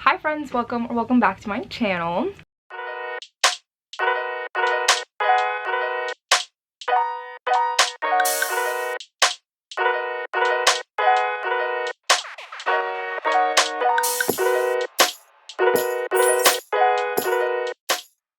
Hi friends, welcome back to my channel.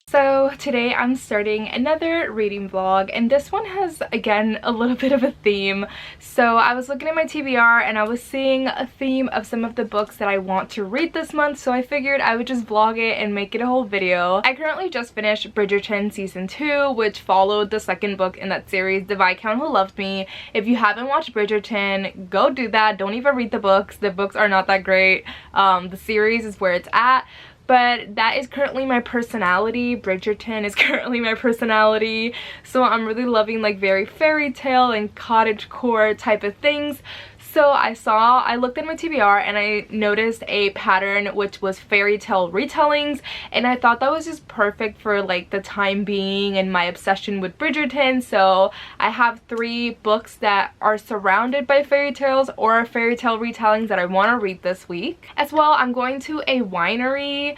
So today I'm starting another reading vlog, and this one has again a little bit of a theme. So I was looking at my TBR and I was seeing a theme of some of the books that I want to read this month, so I figured I would just vlog it and make it a whole video. I currently just finished Bridgerton season 2, which followed the second book in that series, The Viscount Who Loved Me. If you haven't watched Bridgerton, go do that. Don't even read the books. The books are not that great. The series is where it's at. But that is currently my personality. Bridgerton is currently my personality. So I'm really loving like very fairy tale and cottagecore type of things. So I looked at my TBR and I noticed a pattern which was fairy tale retellings, and I thought that was just perfect for like the time being and my obsession with Bridgerton. So I have 3 books that are surrounded by fairy tales or fairy tale retellings that I want to read this week. As well, I'm going to a winery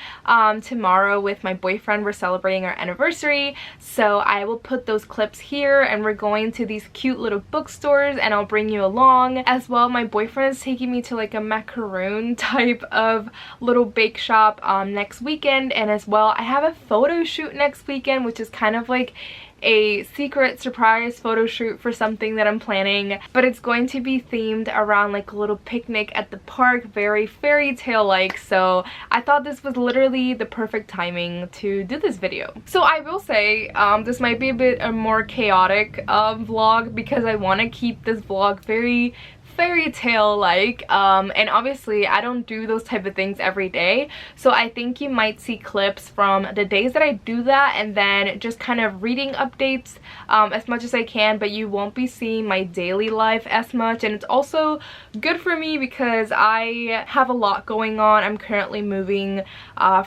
tomorrow with my boyfriend. We're celebrating our anniversary, so I will put those clips here, and we're going to these cute little bookstores and I'll bring you along. As well, my boyfriend is taking me to like a macaroon type of little bake shop next weekend, and as well I have a photo shoot next weekend, which is kind of like a secret surprise photo shoot for something that I'm planning, but it's going to be themed around like a little picnic at the park, very fairy tale like. So I thought this was literally the perfect timing to do this video. So I will say this might be a bit a more chaotic vlog, because I want to keep this vlog very fairy tale like, and obviously I don't do those type of things every day, so I think you might see clips from the days that I do that, and then just kind of reading updates as much as I can, but you won't be seeing my daily life as much. And it's also good for me because I have a lot going on. I'm currently moving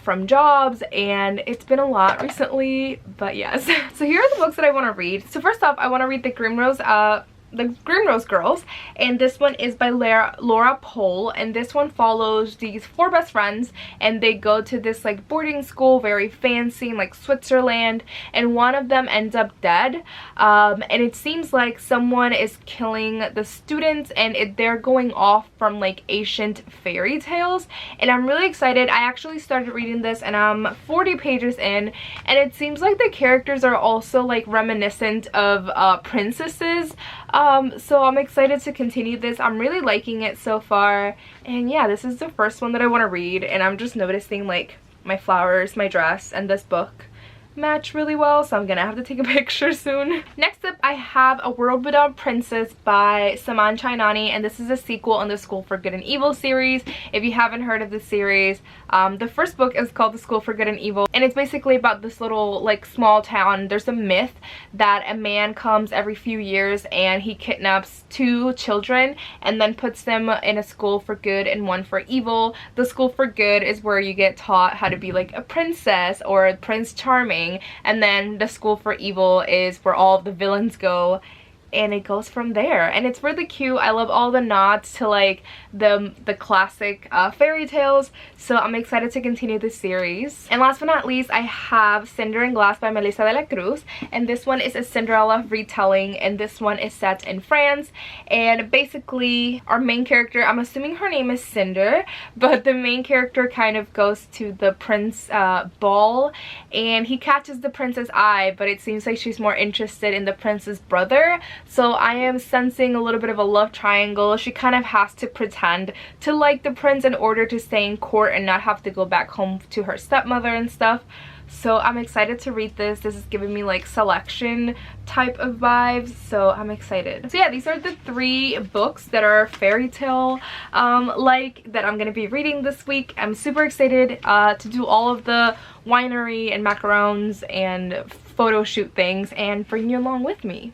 from jobs, and it's been a lot recently, but yes. So here are the books that I want to read. So first off, I want to read the Grimrose Girls, and this one is by Laura Pohl, and this one follows these 4 best friends, and they go to this like boarding school, very fancy in like Switzerland, and one of them ends up dead, and it seems like someone is killing the students, and they're going off from like ancient fairy tales, and I'm really excited. I actually started reading this and I'm 40 pages in, and it seems like the characters are also like reminiscent of princesses. So I'm excited to continue this. I'm really liking it so far, and yeah, this is the first one that I want to read, and I'm just noticing like my flowers, my dress, and this book match really well, so I'm gonna have to take a picture soon. Next up, I have A World Without Princess by Saman Chainani, and this is a sequel in the School for Good and Evil series. If you haven't heard of the series, the first book is called The School for Good and Evil, and it's basically about this little like small town. There's a myth that a man comes every few years and he kidnaps 2 children and then puts them in a school for good and one for evil. The School for Good is where you get taught how to be like a princess or a Prince Charming, and then the School for Evil is where all of the villains go, and it goes from there. And it's really cute. I love all the nods to like the classic fairy tales, so I'm excited to continue this series. And last but not least, I have Cinder and Glass by Melissa de la Cruz, and this one is a Cinderella retelling, and this one is set in France. And basically our main character, I'm assuming her name is Cinder, but the main character kind of goes to the prince ball, and he catches the princess eye, but it seems like she's more interested in the prince's brother. So I am sensing a little bit of a love triangle. She kind of has to pretend to like the prince in order to stay in court and not have to go back home to her stepmother and stuff. So I'm excited to read this. This is giving me like selection type of vibes, so I'm excited. So yeah, these are the 3 books that are fairy tale like that I'm gonna be reading this week. I'm super excited to do all of the winery and macarons and photo shoot things and bring you along with me.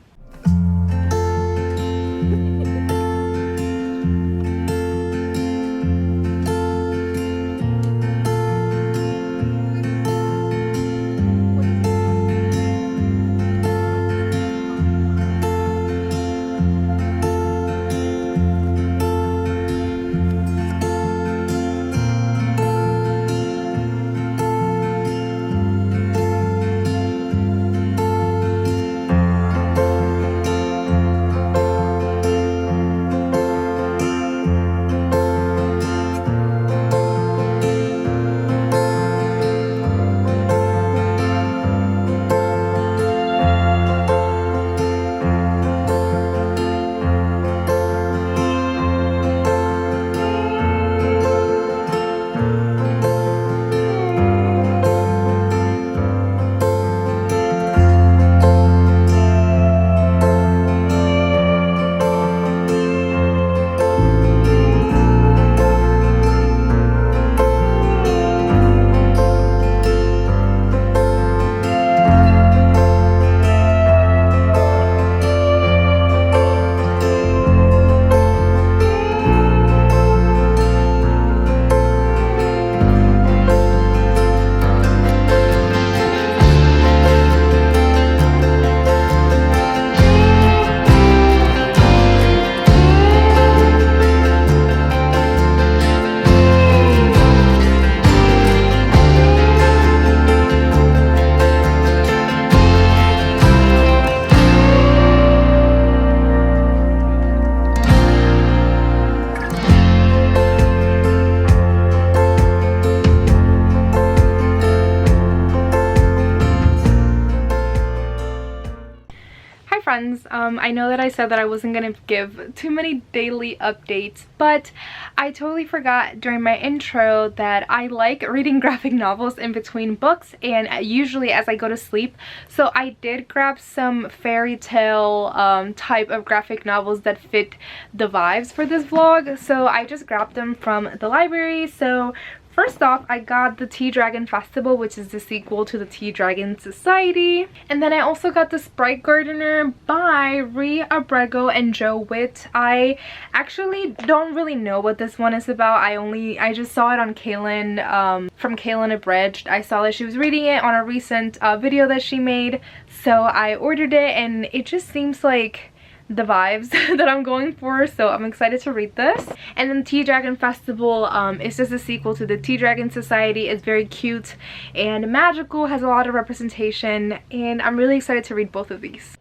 friends, I know that I said that I wasn't gonna give too many daily updates, but I totally forgot during my intro that I like reading graphic novels in between books and usually as I go to sleep. So I did grab some fairy tale type of graphic novels that fit the vibes for this vlog. So I just grabbed them from the library. So first off, I got the Tea Dragon Festival, which is the sequel to the Tea Dragon Society. And then I also got the Sprite Gardener by Rhea Abrego and Joe Witt. I actually don't really know what this one is about. I just saw it on Kaylin, from Kaylin Abridged. I saw that she was reading it on a recent video that she made. So I ordered it and it just seems like the vibes that I'm going for, so I'm excited to read this. And then Tea Dragon Festival is just a sequel to the Tea Dragon Society. It's very cute and magical, has a lot of representation, and I'm really excited to read both of these.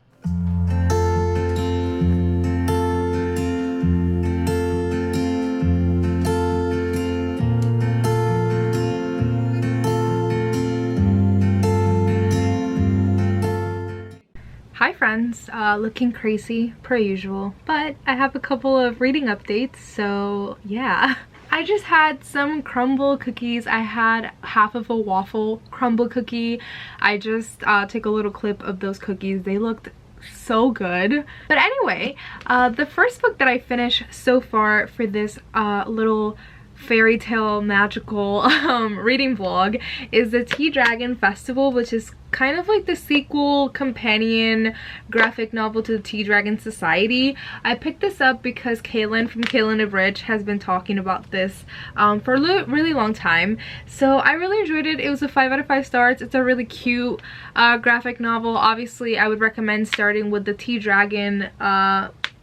Hi friends, looking crazy per usual, but I have a couple of reading updates, so yeah. I just had some crumble cookies. I had half of a waffle crumble cookie. I just took a little clip of those cookies. They looked so good. But anyway, the first book that I finished so far for this little fairy tale magical reading vlog is the Tea Dragon Festival, which is kind of like the sequel companion graphic novel to the Tea Dragon Society. I picked this up because Kaylin from Kaylin Abridged has been talking about this for a really long time. So I really enjoyed it. It was a 5 out of 5 stars. It's a really cute graphic novel. Obviously, I would recommend starting with the Tea Dragon,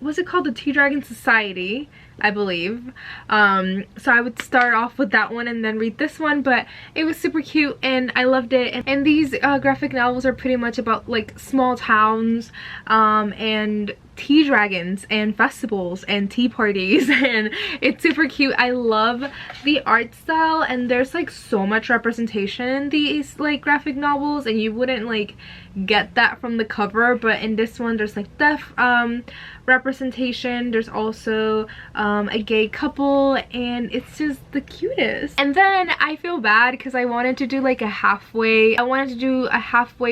what's it called? The Tea Dragon Society, I believe. So I would start off with that one and then read this one, but it was super cute and I loved it. And these graphic novels are pretty much about like small towns and tea dragons and festivals and tea parties, and it's super cute. I love the art style, and there's like so much representation in these like graphic novels, and you wouldn't like get that from the cover, but in this one there's like deaf representation. There's also a gay couple, and it's just the cutest. And then I feel bad because I wanted to do like a halfway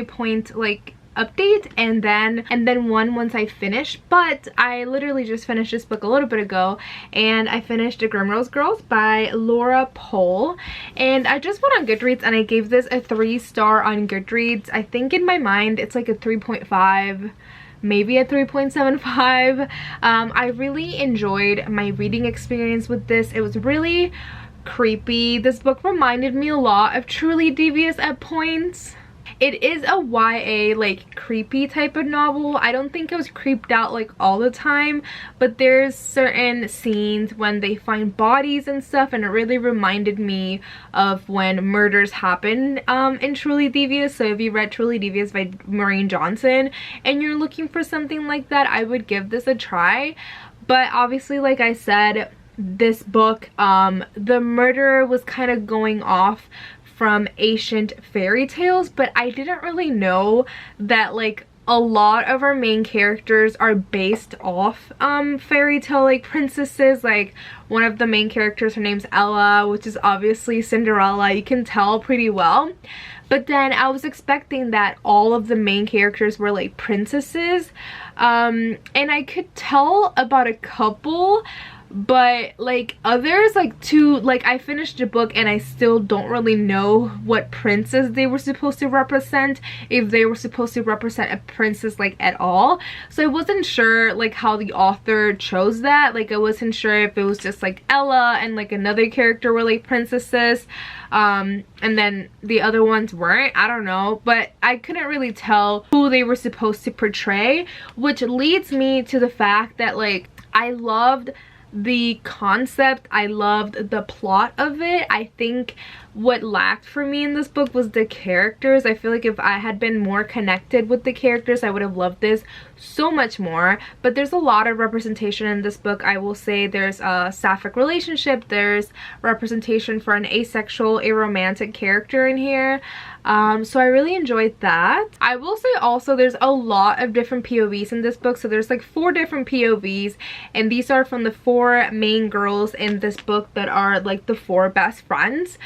point like update and then one once I finish, but I literally just finished this book a little bit ago, and I finished The Grimrose Girls by Laura Pohl, and I just went on Goodreads and I gave this a 3-star on Goodreads. I think in my mind it's like a 3.5, maybe a 3.75. I really enjoyed my reading experience with this. It was really creepy. This book reminded me a lot of Truly Devious at points. It is a YA like creepy type of novel. I don't think I was creeped out like all the time, but there's certain scenes when they find bodies and stuff, and it really reminded me of when murders happen in Truly Devious. So if you read Truly Devious by Maureen Johnson and you're looking for something like that, I would give this a try. But obviously, like I said, this book, the murder was kind of going off from ancient fairy tales, but I didn't really know that like a lot of our main characters are based off fairy tale like princesses. Like one of the main characters, her name's Ella, which is obviously Cinderella. You can tell pretty well. But then I was expecting that all of the main characters were like princesses, and I could tell about a couple, but like others, like I finished the book and I still don't really know what princess they were supposed to represent, if they were supposed to represent a princess like at all. So I wasn't sure like how the author chose that. Like I wasn't sure if it was just like Ella and like another character were like princesses, and then the other ones weren't. I don't know, but I couldn't really tell who they were supposed to portray, which leads me to the fact that like I loved the concept, I loved the plot of it. I think what lacked for me in this book was the characters. I feel like if I had been more connected with the characters, I would have loved this so much more, but there's a lot of representation in this book. I will say there's a sapphic relationship, there's representation for an asexual, aromantic character in here. So I really enjoyed that. I will say also there's a lot of different POVs in this book. So there's like 4 different POVs, and these are from the 4 main girls in this book that are like the 4 best friends.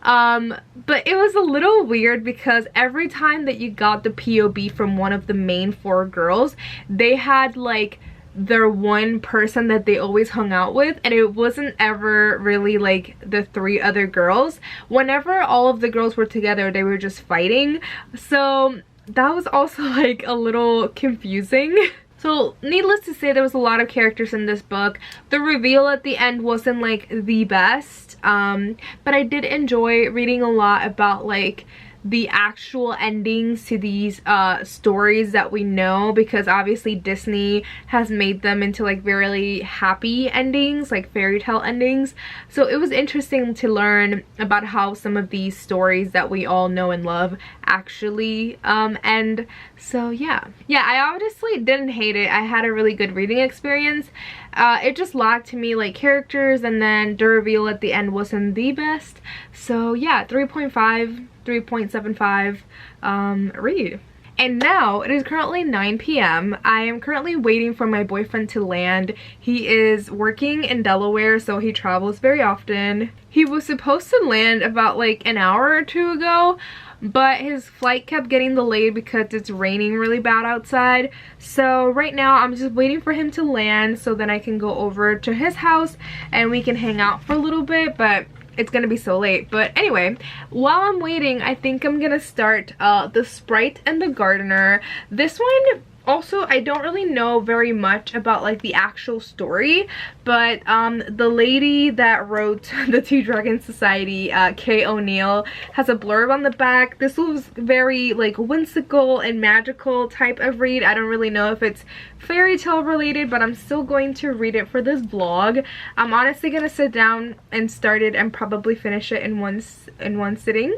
But it was a little weird because every time that you got the POV from one of the main 4 girls, they had like their one person that they always hung out with, and it wasn't ever really like the 3 other girls. Whenever all of the girls were together, they were just fighting. So that was also like a little confusing. So needless to say, there was a lot of characters in this book. The reveal at the end wasn't like the best, but I did enjoy reading a lot about like the actual endings to these stories that we know, because obviously Disney has made them into like really happy endings, like fairy tale endings. So it was interesting to learn about how some of these stories that we all know and love actually end. So yeah, I honestly didn't hate it. I had a really good reading experience. It just lacked to me like characters, and then the reveal at the end wasn't the best. So yeah, 3.5, 3.75 read. And now it is currently 9 p.m. I am currently waiting for my boyfriend to land. He is working in Delaware, so he travels very often. He was supposed to land about like an hour or 2 ago, but his flight kept getting delayed because it's raining really bad outside. So right now I'm just waiting for him to land so then I can go over to his house and we can hang out for a little bit, but it's gonna be so late. But anyway, while I'm waiting, I think I'm gonna start The Sprite and the Gardener. This one also, I don't really know very much about like the actual story, but the lady that wrote the Two Dragon Society, Kay O'Neill, has a blurb on the back. This was very like whimsical and magical type of read. I don't really know if it's fairy tale related, but I'm still going to read it for this vlog. I'm honestly gonna sit down and start it and probably finish it in one sitting.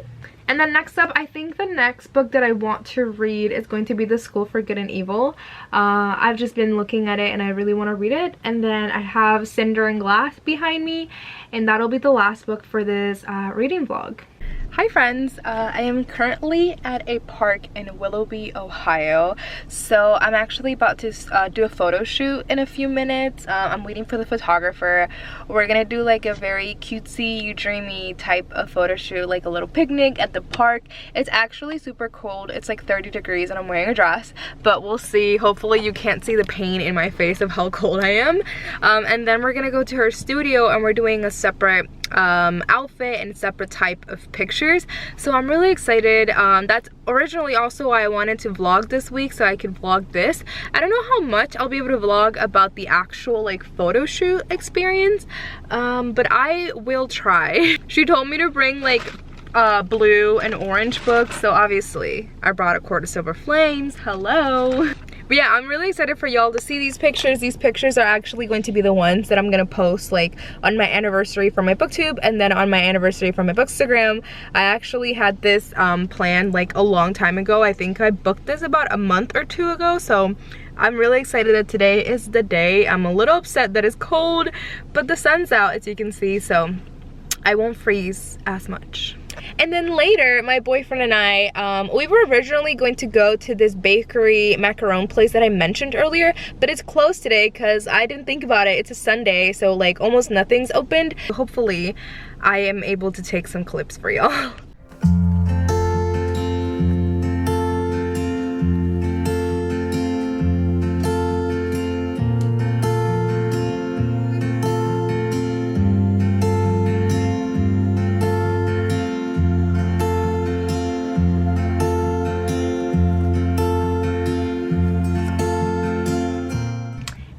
And then next up, I think the next book that I want to read is going to be The School for Good and Evil. I've just been looking at it and I really want to read it. And then I have Cinder and Glass behind me, and that'll be the last book for this reading vlog. Hi friends, I am currently at a park in Willoughby, Ohio. So I'm actually about to do a photo shoot in a few minutes. I'm waiting for the photographer. We're gonna do like a very cutesy, dreamy type of photo shoot, like a little picnic at the park. It's actually super cold. It's like 30 degrees and I'm wearing a dress, but we'll see. Hopefully you can't see the pain in my face of how cold I am. And then we're gonna go to her studio and we're doing a separate outfit and separate type of pictures. So I'm really excited. That's originally also why I wanted to vlog this week, so I could vlog this. I don't know how much I'll be able to vlog about the actual like photo shoot experience, but I will try. She told me to bring like blue and orange books, so obviously I brought a quart of Silver Flames. Hello. But yeah, I'm really excited for y'all to see these pictures. These pictures are actually going to be the ones that I'm gonna post like on my anniversary for my booktube, and then on my anniversary for my bookstagram. I actually had this planned like a long time ago. I think I booked this about a month or 2 ago, so I'm really excited that today is the day. I'm a little upset that it's cold, but the sun's out as you can see, so I won't freeze as much. And then later, my boyfriend and I, we were originally going to go to this bakery macaron place that I mentioned earlier, but it's closed today because I didn't think about it. It's a Sunday, so like almost nothing's opened. Hopefully, I am able to take some clips for y'all.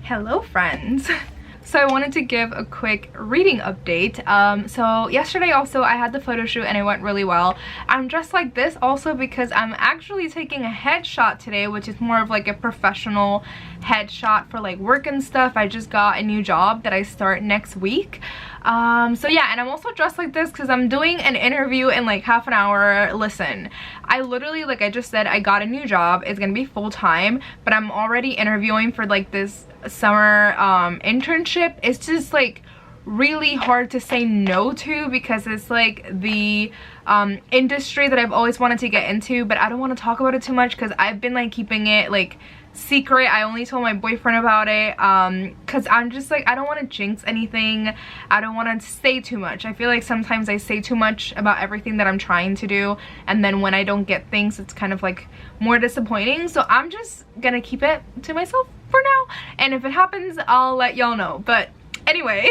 Hello friends. So I wanted to give a quick reading update. So yesterday also I had the photo shoot and it went really well. I'm dressed like this also because I'm actually taking a headshot today, which is more of like a professional headshot for like work and stuff. I just got a new job that I start next week. So yeah, and I'm also dressed like this because I'm doing an interview in like half an hour. Listen, I literally, like I just said, I got a new job. It's gonna be full-time, but I'm already interviewing for like this summer internship. It's just like really hard to say no to because it's like the industry that I've always wanted to get into, but I don't want to talk about it too much because I've been like keeping it like secret. I only told my boyfriend about it because I'm just like, I don't want to jinx anything. I don't want to say too much. I feel like sometimes I say too much about everything that I'm trying to do, and then when I don't get things, it's kind of like more disappointing. So I'm just gonna keep it to myself for now, and if it happens, I'll let y'all know. But anyway,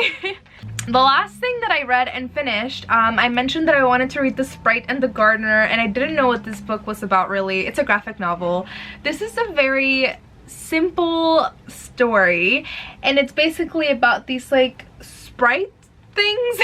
the last thing that I read and finished, I mentioned that I wanted to read The Sprite and the Gardener, and I didn't know what this book was about really. It's a graphic novel. This is a very simple story, and it's basically about these like sprite things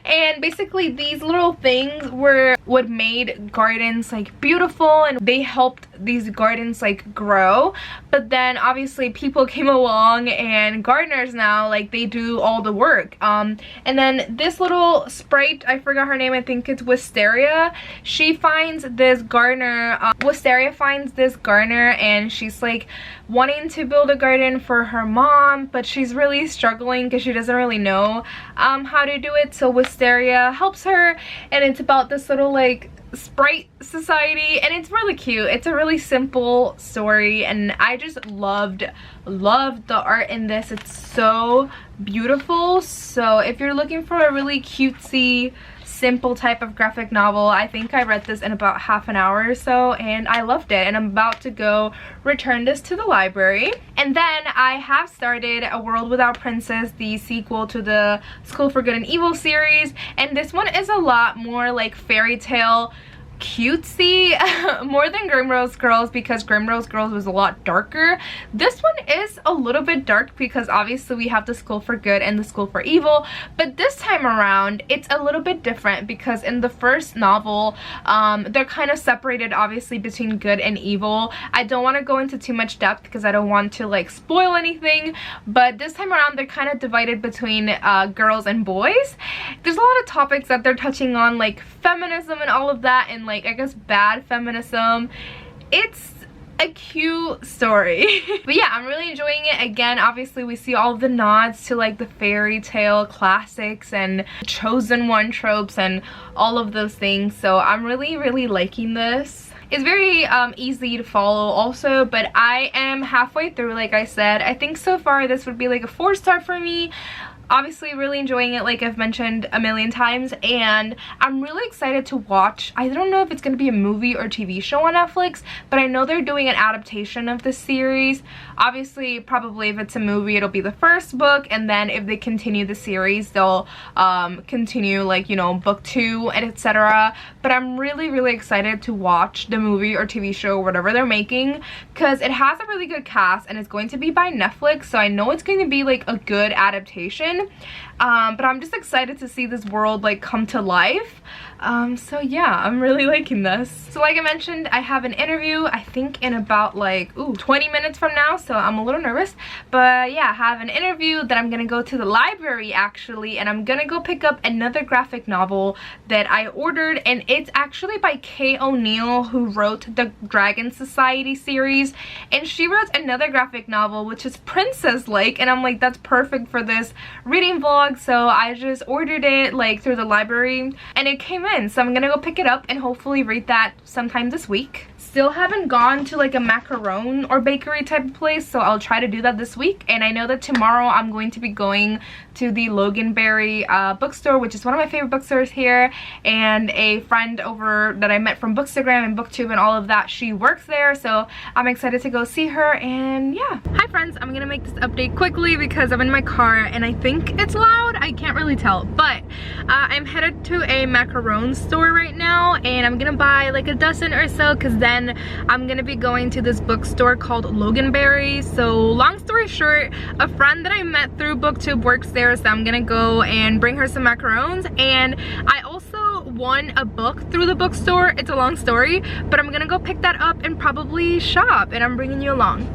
and basically these little things were what made gardens like beautiful, and they helped these gardens like grow. But then obviously people came along and gardeners now, like, they do all the work. And then this little sprite, I forgot her name, I think it's Wisteria, she finds this gardener, Wisteria finds this gardener, and she's like wanting to build a garden for her mom, but she's really struggling because she doesn't really know how to do it. So Wisteria helps her, and it's about this little like sprite society, and it's really cute. It's a really simple story, and I just loved the art in this. It's so beautiful. So if you're looking for a really cutesy, simple type of graphic novel, I think I read this in about half an hour or so, and I loved it, and I'm about to go return this to the library. And then I have started A World Without Princess, the sequel to the School for Good and Evil series, and this one is a lot more like fairy tale cutesy more than Grimrose Girls, because Grimrose Girls was a lot darker. This one is a little bit dark because obviously we have the School for Good and the School for Evil, but this time around it's a little bit different because in the first novel they're kind of separated obviously between good and evil. I don't want to go into too much depth because I don't want to like spoil anything, but this time around they're kind of divided between girls and boys. There's a lot of topics that they're touching on, like feminism and all of that, and like I guess bad feminism. It's a cute story. But yeah, I'm really enjoying it. Again, obviously we see all the nods to like the fairy tale classics and chosen one tropes and all of those things, so I'm really liking this. It's very easy to follow also, but I am halfway through. Like I said, I think so far this would be like a 4-star for me. Obviously really enjoying it, like I've mentioned a million times, and I'm really excited to watch. I don't know if it's going to be a movie or TV show on Netflix, but I know they're doing an adaptation of this series. Obviously, probably if it's a movie, it'll be the first book, and then if they continue the series, they'll continue, like, you know, book 2 and etc. But I'm really excited to watch the movie or TV show or whatever they're making, because it has a really good cast and it's going to be by Netflix, so I know it's going to be like a good adaptation. But I'm just excited to see this world like come to life. So yeah, I'm really liking this. So like I mentioned, I have an interview I think in about like 20 minutes from now, so I'm a little nervous. But yeah, I have an interview that I'm gonna go to the library actually, and I'm gonna go pick up another graphic novel that I ordered, and it's actually by Kay O'Neill, who wrote the Dragon Society series, and she wrote another graphic novel which is Princess Lake, and I'm like, that's perfect for this reading vlog. So I just ordered it like through the library and it came in, so I'm gonna go pick it up and hopefully read that sometime this week. Still haven't gone to like a macaron or bakery type of place, so I'll try to do that this week. And I know that tomorrow I'm going to be going to the Loganberry bookstore, which is one of my favorite bookstores here, and a friend over that I met from Bookstagram and Booktube and all of that, she works there, so I'm excited to go see her. And yeah, hi friends, I'm gonna make this update quickly because I'm in my car and I think it's loud, I can't really tell, but I'm headed to a macaron store right now, and I'm gonna buy like a dozen or so, because then I'm gonna be going to this bookstore called Loganberry. So long story short, a friend that I met through Booktube works there, so I'm gonna go and bring her some macarons. And I also won a book through the bookstore. It's a long story, but I'm gonna go pick that up and probably shop, and I'm bringing you along.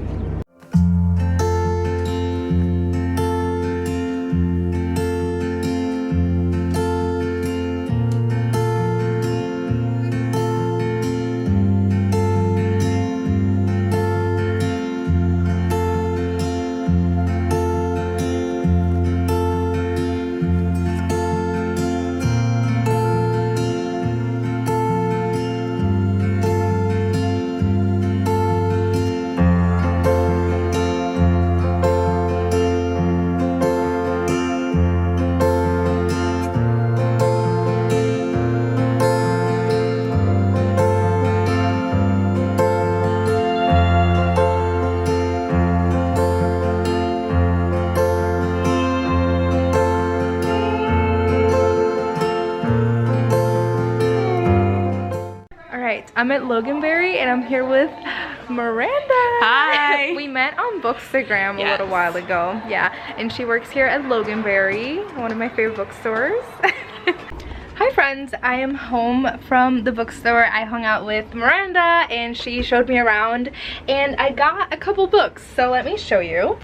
Alright, I'm at Loganberry and I'm here with Miranda. Hi. We met on Bookstagram a little while ago. Yeah, and she works here at Loganberry, one of my favorite bookstores. Hi friends, I am home from the bookstore. I hung out with Miranda and she showed me around and I got a couple books, so let me show you.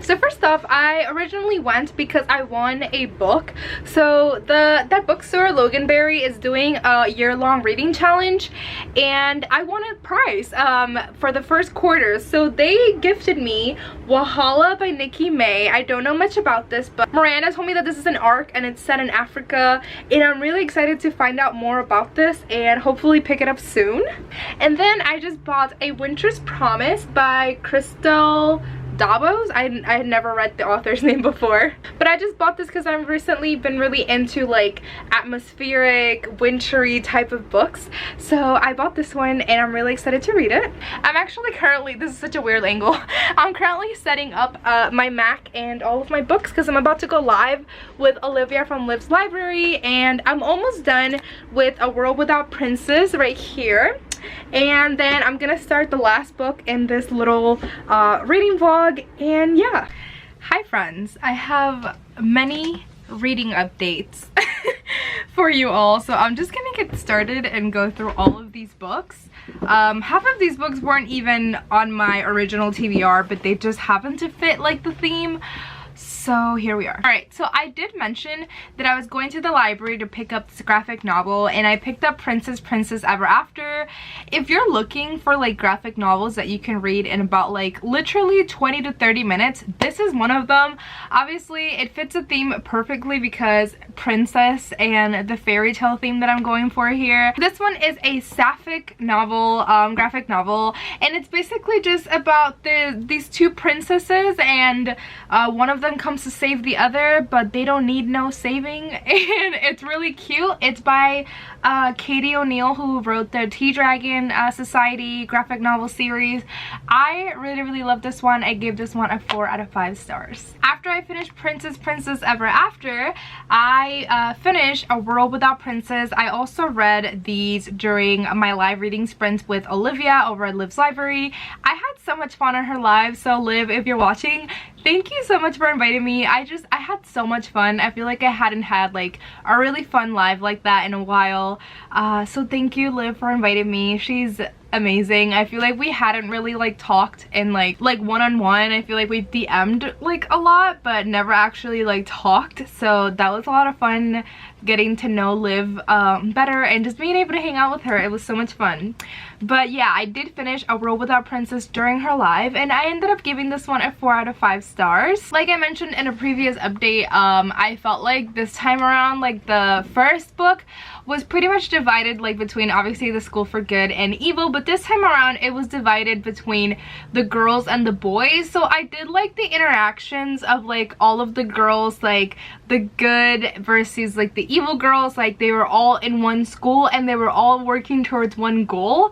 So first off, I originally went because I won a book. So that bookstore, Loganberry, is doing a year-long reading challenge and I won a prize for the first quarter. So they gifted me Wahala by Nikki May. I don't know much about this, but Miranda told me that this is an arc and it's set in Africa, and I'm really excited to find out more about this and hopefully pick it up soon. And then I just bought A Winter's Promise by Crystal Dabos. I had never read the author's name before, but I just bought this because I've recently been really into like atmospheric, wintry type of books. So I bought this one and I'm really excited to read it. I'm actually currently, this is such a weird angle, I'm currently setting up my Mac and all of my books because I'm about to go live with Olivia from Liv's Library, and I'm almost done with A World Without Princes right here. And then I'm gonna start the last book in this little reading vlog, and yeah. Hi friends, I have many reading updates for you all, so I'm just gonna get started and go through all of these books. Half of these books weren't even on my original TBR, but they just happened to fit like the theme. So here we are. Alright, so I did mention that I was going to the library to pick up this graphic novel, and I picked up Princess Ever After. If you're looking for like graphic novels that you can read in about like literally 20 to 30 minutes, this is one of them. Obviously it fits the theme perfectly because princess and the fairy tale theme that I'm going for here. This one is a sapphic novel, graphic novel, and it's basically just about these two princesses, and one of them comes to save the other, but they don't need no saving, and it's really cute. It's by Katie O'Neill, who wrote the Tea Dragon Society graphic novel series. I really love this one. I gave this one a 4 out of 5 stars. After I finished Princess Ever After, I finished A World Without Princes. I also read these during my live reading sprints with Olivia over at Liv's Library. I had so much fun on her live, so Liv, if you're watching, thank you so much for inviting me. I had so much fun. I feel like I hadn't had like a really fun live like that in a while. So thank you, Liv, for inviting me. She's amazing. I feel like we hadn't really like talked in like one-on-one. I feel like we've DM'd like a lot, but never actually like talked. So that was a lot of fun getting to know Liv better and just being able to hang out with her. It was so much fun. But yeah, I did finish A World Without Princess during her live, and I ended up giving this one a 4 out of 5 stars. Like I mentioned in a previous update, I felt like this time around, like the first book was pretty much divided like between obviously the School for Good and Evil, but this time around it was divided between the girls and the boys. So I did like the interactions of like all of the girls, like the good versus like the evil girls. Like they were all in one school and they were all working towards one goal,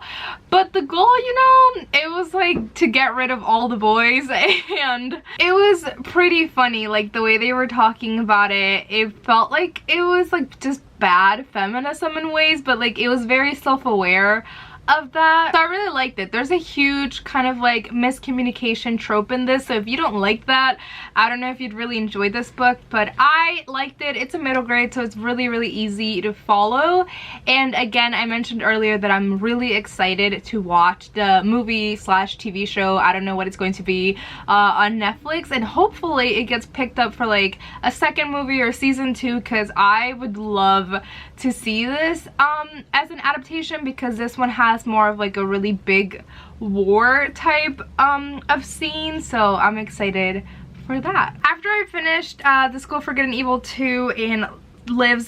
but the goal, you know, it was like to get rid of all the boys, and it was pretty funny like the way they were talking about it. It felt like it was like just bad feminism in ways, but like it was very self-aware of that. So I really liked it. There's a huge kind of like miscommunication trope in this, so if you don't like that, I don't know if you'd really enjoy this book, but I liked it. It's a middle grade, so it's really easy to follow. And again, I mentioned earlier that I'm really excited to watch the movie slash TV show, I don't know what it's going to be, on Netflix, and hopefully it gets picked up for like a second movie or season 2, because I would love to see this as an adaptation, because this one has more of like a really big war type of scene, so I'm excited for that. After I finished The School for Good and Evil 2 and Liv's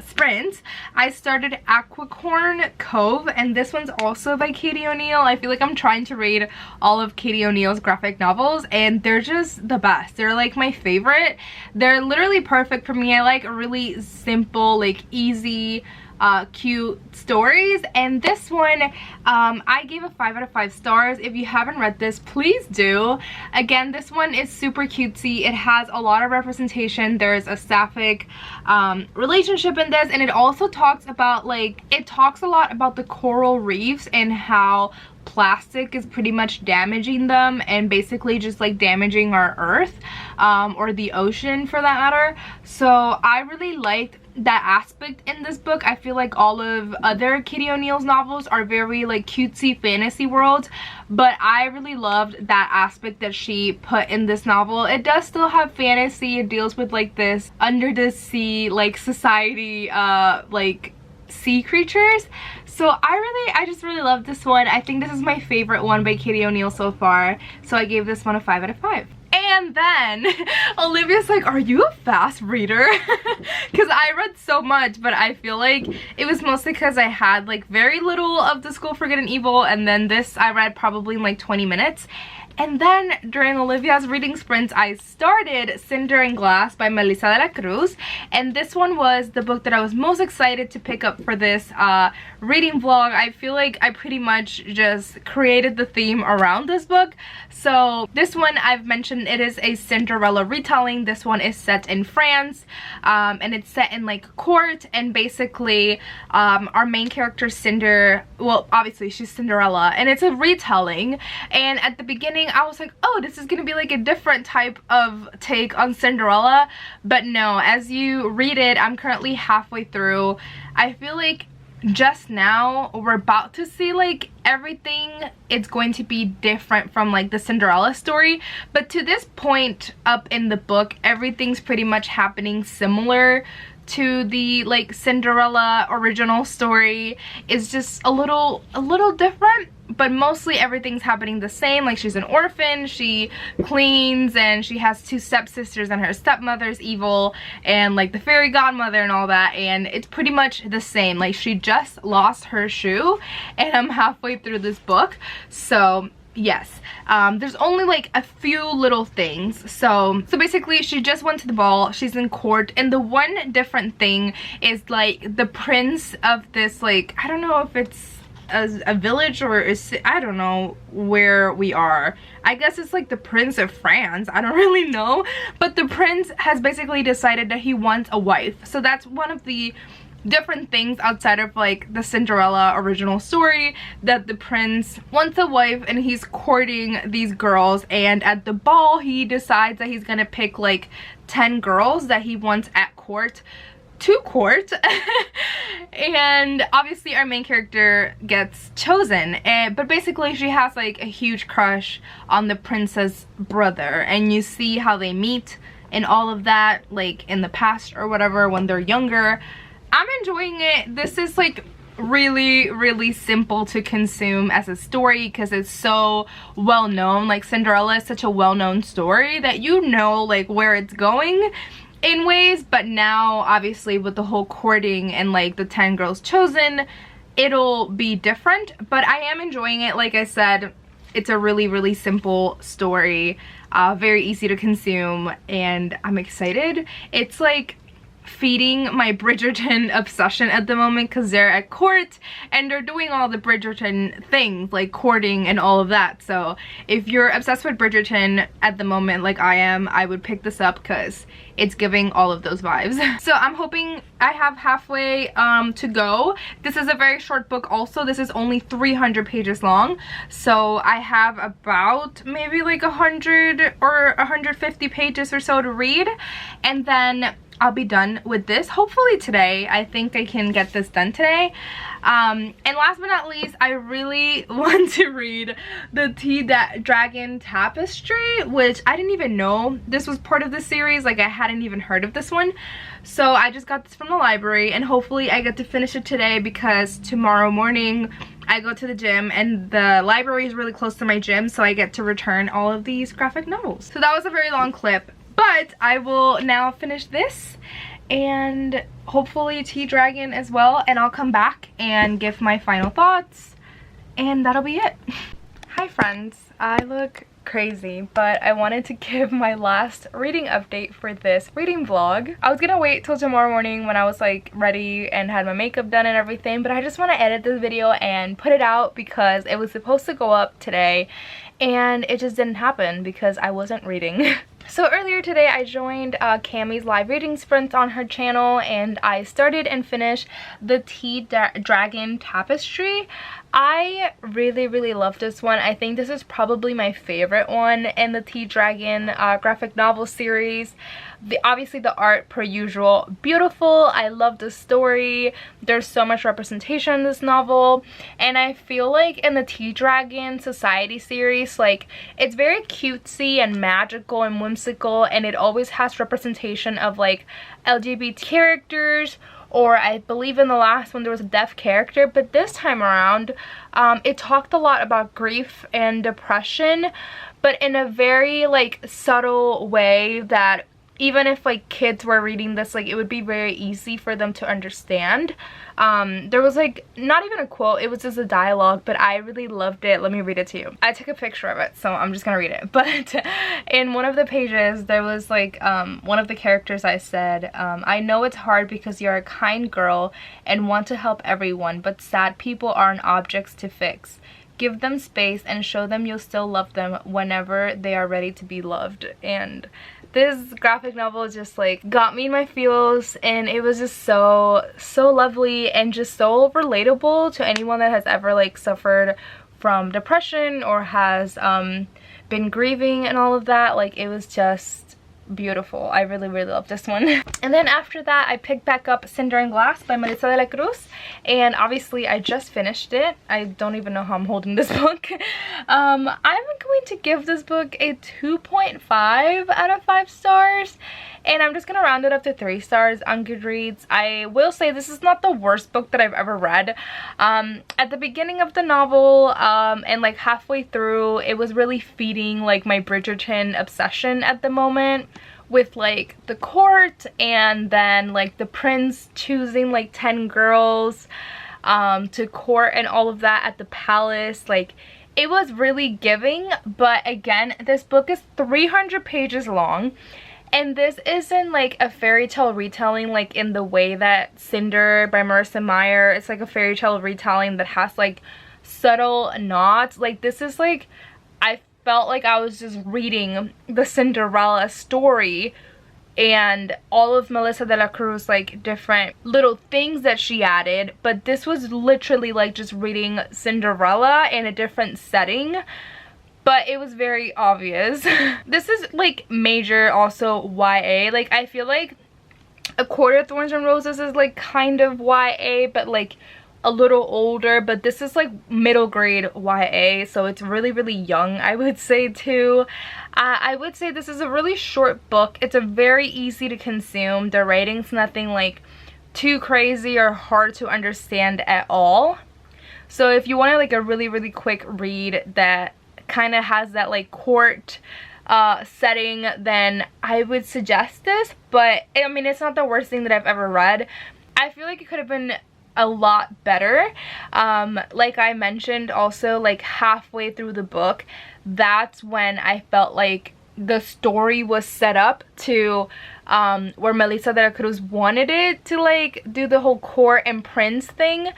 sprint, I started Aquicorn Cove, and this one's also by Katie O'Neill. I feel like I'm trying to read all of Katie O'Neill's graphic novels, and they're just the best. They're like my favorite. They're literally perfect for me. I like a really simple, like easy cute stories, and this one I gave a 5 out of 5 stars. If you haven't read this, please do. Again, this one is super cutesy. It has a lot of representation. There's a sapphic relationship in this, and it also talks about, like, it talks a lot about the coral reefs and how plastic is pretty much damaging them and basically just like damaging our earth, or the ocean for that matter. So I really liked that aspect in this book. I feel like all of other Kitty O'Neill's novels are very like cutesy fantasy worlds, but I really loved that aspect that she put in this novel. It does still have fantasy. It deals with like this under the sea like society, like sea creatures. So I just really love this one. I think this is my favorite one by Kitty O'Neill so far. So I gave this one a 5 out of 5. And then Olivia's like, are you a fast reader? Because I read so much, but I feel like it was mostly because I had like very little of The School for Good and Evil, and then this I read probably in like 20 minutes. And then during Olivia's reading sprints, I started Cinder and Glass by Melissa de la Cruz, and this one was the book that I was most excited to pick up for this reading vlog. I feel like I pretty much just created the theme around this book. So this one, I've mentioned, it is a Cinderella retelling. This one is set in France, and it's set in like court, and basically our main character Cinder, well obviously she's Cinderella, and it's a retelling. And at the beginning I was like, oh, this is gonna be like a different type of take on Cinderella, but no, as you read it, I'm currently halfway through. I feel like just now we're about to see like everything, it's going to be different from like the Cinderella story, but to this point up in the book, everything's pretty much happening similar to the like Cinderella original story. It's just a little different, but mostly everything's happening the same. Like, she's an orphan, she cleans, and she has 2 stepsisters, and her stepmother's evil, and like the fairy godmother and all that, and it's pretty much the same. Like, she just lost her shoe, and I'm halfway through this book. So yes, there's only like a few little things. So basically she just went to the ball, she's in court, and the one different thing is like the prince of this, like, I don't know if it's a village or I don't know where we are. I guess it's like the Prince of France, I don't really know, but the prince has basically decided that he wants a wife. So that's one of the different things outside of like the Cinderella original story, that the prince wants a wife and he's courting these girls, and at the ball he decides that he's gonna pick like 10 girls that he wants at court to court. And obviously our main character gets chosen, but basically she has like a huge crush on the prince's brother, and you see how they meet and all of that like in the past or whatever when they're younger. I'm enjoying it. This is like really simple to consume as a story because it's so well known. Like, Cinderella is such a well-known story that you know like where it's going in ways, but now obviously with the whole courting and like the 10 girls chosen, it'll be different. But I am enjoying it. Like I said, it's a really simple story, very easy to consume, and I'm excited. It's like feeding my Bridgerton obsession at the moment because they're at court and they're doing all the Bridgerton things like courting and all of that. So if you're obsessed with Bridgerton at the moment like I am, I would pick this up because it's giving all of those vibes. So I'm hoping I have halfway to go. This is a very short book also. This is only 300 pages long, so I have about maybe like 100 or 150 pages or so to read, and then I'll be done with this hopefully today. I think I can get this done today. And last but not least, I really want to read the Tea Dragon Tapestry, which I didn't even know this was part of the series. Like, I hadn't even heard of this one. So I just got this from the library, and hopefully I get to finish it today because tomorrow morning I go to the gym and the library is really close to my gym, so I get to return all of these graphic novels. So that was a very long clip, but I will now finish this and hopefully Tea Dragon as well, and I'll come back and give my final thoughts, and that'll be it. Hi friends, I look crazy, but I wanted to give my last reading update for this reading vlog. I was gonna wait till tomorrow morning when I was like ready and had my makeup done and everything, but I just want to edit this video and put it out because it was supposed to go up today and it just didn't happen because I wasn't reading. So earlier today I joined Cammie's live reading sprint on her channel and I started and finished the Tea Dragon Tapestry. I really love this one. I think this is probably my favorite one in the Tea Dragon graphic novel series. Obviously the art per usual, beautiful. I love the story. There's so much representation in this novel, and I feel like in the Tea Dragon Society series, like, it's very cutesy and magical and whimsical, and it always has representation of like LGBT characters, or I believe in the last one there was a deaf character, but this time around it talked a lot about grief and depression, but in a very like subtle way that even if like kids were reading this, like, it would be very easy for them to understand. There was like not even a quote, it was just a dialogue, but I really loved it. Let me read it to you. I took a picture of it, so I'm just gonna read it. But in one of the pages there was like one of the characters, I said, I know it's hard because you're a kind girl and want to help everyone, but sad people aren't objects to fix. Give them space and show them you'll still love them whenever they are ready to be loved. And this graphic novel just like got me in my feels, and it was just so lovely and just so relatable to anyone that has ever like suffered from depression or has been grieving and all of that. Like, it was just beautiful. I really love this one. And then after that I picked back up Cinder and Glass by Melissa de la Cruz, and obviously I just finished it. I don't even know how I'm holding this book. I'm going to give this book a 2.5 out of 5 stars, and I'm just gonna round it up to 3 stars on Goodreads. I will say this is not the worst book that I've ever read. At the beginning of the novel and like halfway through, it was really feeding like my Bridgerton obsession at the moment, with like the court and then like the prince choosing like 10 girls to court and all of that at the palace. Like, it was really giving, but again, this book is 300 pages long. And this isn't like a fairy tale retelling like in the way that Cinder by Marissa Meyer, it's like a fairy tale retelling that has like subtle nods. Like, this is like, I felt like I was just reading the Cinderella story and all of Melissa de la Cruz like different little things that she added, but this was literally like just reading Cinderella in a different setting. But it was very obvious. This is like major also YA. Like, I feel like A Court of Thorns and Roses is like kind of YA, but like a little older, but this is like middle grade YA, so it's really young, I would say too. I would say this is a really short book. It's a very easy to consume. The writing's nothing like too crazy or hard to understand at all. So if you want like a really quick read that kind of has that like court setting, then I would suggest this. But I mean, it's not the worst thing that I've ever read. I feel like it could have been a lot better. Like I mentioned also, like halfway through the book, that's when I felt like the story was set up to where Melissa de la Cruz wanted it to like do the whole court and prince thing.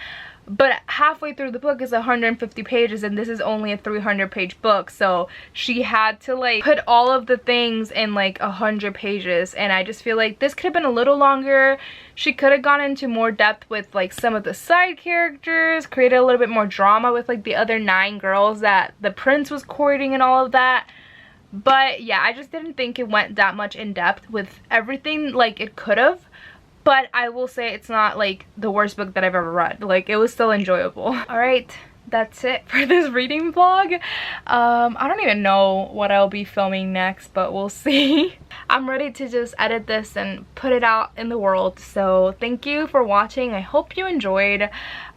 But halfway through the book is 150 pages and this is only a 300-page book, so she had to like put all of the things in like 100 pages, and I just feel like this could have been a little longer. She could have gone into more depth with like some of the side characters, created a little bit more drama with like the other 9 girls that the prince was courting and all of that. But yeah, I just didn't think it went that much in depth with everything like it could have. But I will say it's not like the worst book that I've ever read. Like, it was still enjoyable. Alright, that's it for this reading vlog. I don't even know what I'll be filming next, but we'll see. I'm ready to just edit this and put it out in the world. So thank you for watching. I hope you enjoyed.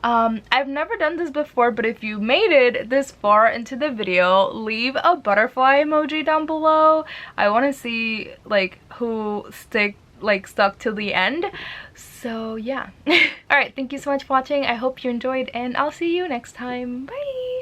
I've never done this before, but if you made it this far into the video, leave a butterfly emoji down below. I want to see like who stuck till the end. So yeah. All right, thank you so much for watching. I hope you enjoyed, and I'll see you next time. Bye.